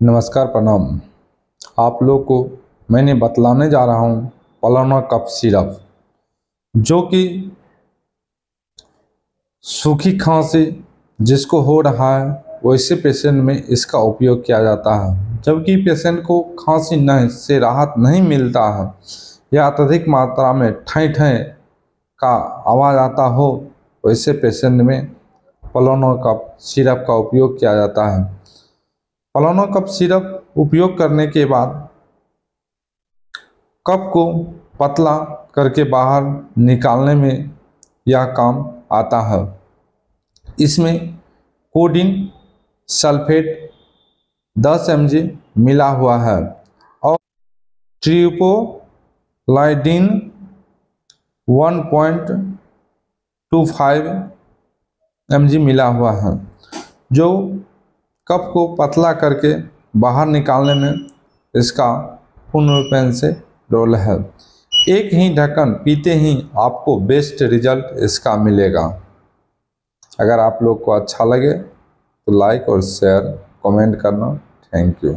नमस्कार, प्रणाम। आप लोग को मैंने बतलाने जा रहा हूँ पलोना कफ सिरप, जो कि सूखी खांसी जिसको हो रहा है वैसे पेशेंट में इसका उपयोग किया जाता है। जबकि पेशेंट को खांसी नहीं से राहत नहीं मिलता है या अत्यधिक मात्रा में ठै ठै का आवाज़ आता हो, वैसे पेशेंट में पलोना कफ सिरप का उपयोग किया जाता है। पलोना कफ सिरप उपयोग करने के बाद कफ को पतला करके बाहर निकालने में यह काम आता है। इसमें कोडिन सल्फेट 10 mg मिला हुआ है और ट्रिप्लोलाइडिन 1.25 mg मिला हुआ है, जो कफ को पतला करके बाहर निकालने में इसका पूर्ण रूपेण से रोल है। एक ही ढक्कन पीते ही आपको बेस्ट रिजल्ट इसका मिलेगा। अगर आप लोग को अच्छा लगे तो लाइक और शेयर कमेंट करना। Thank you.